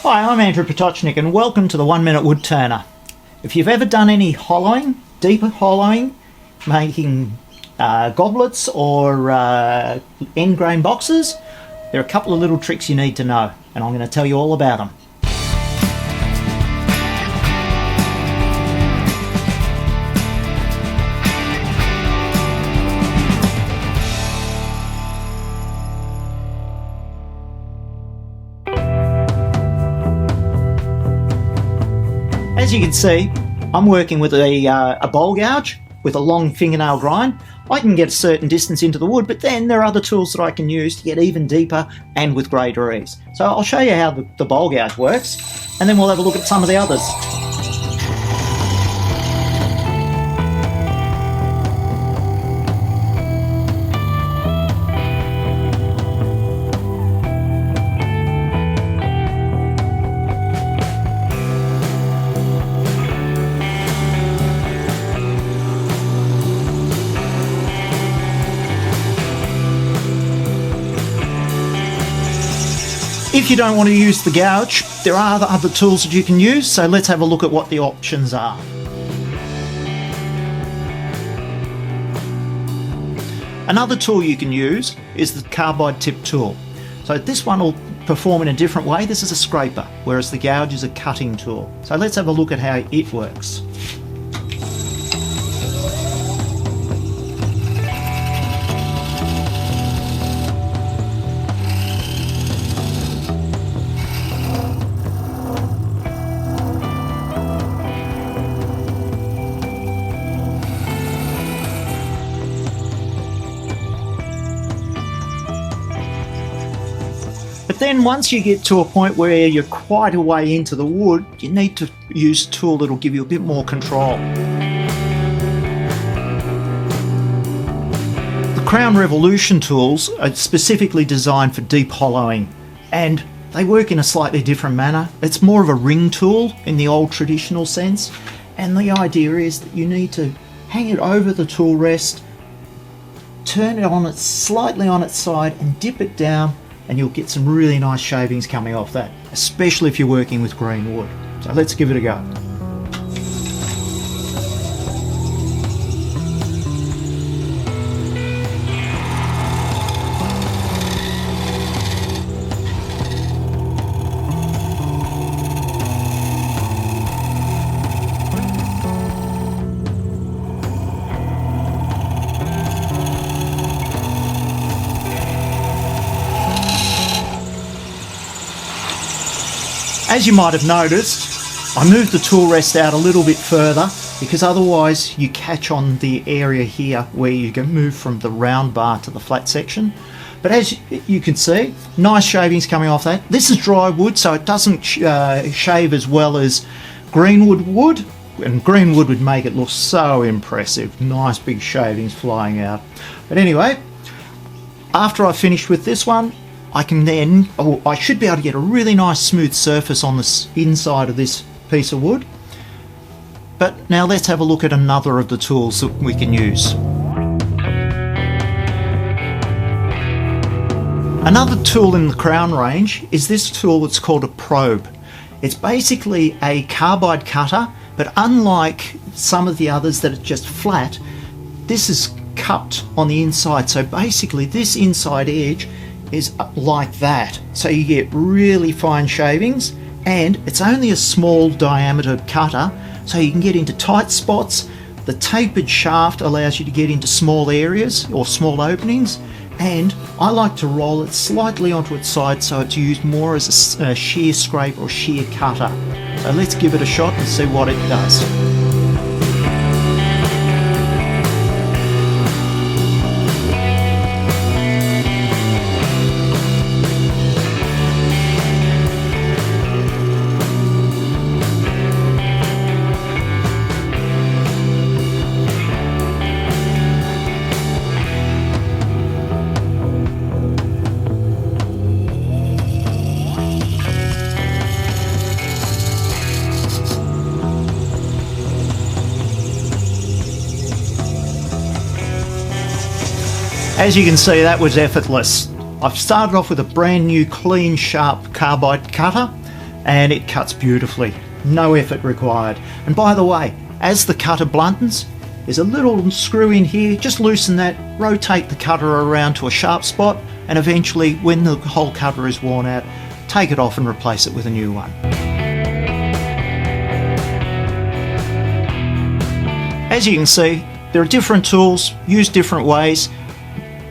Hi, I'm Andrew Potocnik and welcome to the 1 Minute Woodturner. If you've ever done any hollowing, deeper hollowing, making goblets or end grain boxes, there are a couple of little tricks you need to know, and I'm going to tell you all about them. As you can see, I'm working with a bowl gouge with a long fingernail grind. I can get a certain distance into the wood, but then there are other tools that I can use to get even deeper and with greater ease. So I'll show you how the bowl gouge works, and then we'll have a look at some of the others. If you don't want to use the gouge, there are other tools that you can use, so let's have a look at what the options are. Another tool you can use is the carbide tip tool. So this one will perform in a different way. This is a scraper, whereas the gouge is a cutting tool. So let's have a look at how it works. But then once you get to a point where you're quite a way into the wood, you need to use a tool that'll give you a bit more control. The Crown Revolution tools are specifically designed for deep hollowing, and they work in a slightly different manner. It's more of a ring tool in the old traditional sense, and the idea is that you need to hang it over the tool rest, turn it on slightly on its side and dip it down, and you'll get some really nice shavings coming off that, especially if you're working with green wood. So let's give it a go. As you might have noticed, I moved the tool rest out a little bit further because otherwise you catch on the area here where you can move from the round bar to the flat section. But as you can see, nice shavings coming off that. This is dry wood, so it doesn't shave as well as greenwood would, and greenwood would make it look so impressive. Nice big shavings flying out. But anyway, after I've finished with this one, I can then, I should be able to get a really nice smooth surface on the inside of this piece of wood. But now let's have a look at another of the tools that we can use. Another tool in the Crown range is this tool that's called a probe. It's basically a carbide cutter, but unlike some of the others that are just flat, this is cupped on the inside. So basically this inside edge is like that, so you get really fine shavings, and it's only a small diameter cutter, so you can get into tight spots. The tapered shaft allows you to get into small areas or small openings, and I like to roll it slightly onto its side so it's used more as a shear scraper or shear cutter. So let's give it a shot and see what it does. As you can see, that was effortless. I've started off with a brand new clean sharp carbide cutter, and it cuts beautifully. No effort required. And by the way, as the cutter bluntens, there's a little screw in here. Just loosen that, rotate the cutter around to a sharp spot, and eventually, when the whole cutter is worn out, take it off and replace it with a new one. As you can see, there are different tools, used different ways.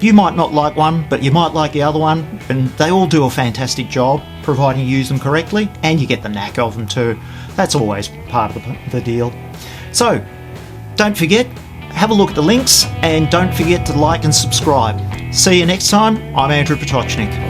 You might not like one, but you might like the other one, and they all do a fantastic job, providing you use them correctly, and you get the knack of them too. That's always part of the deal. So, don't forget, have a look at the links, and don't forget to like and subscribe. See you next time. I'm Andrew Potocnik.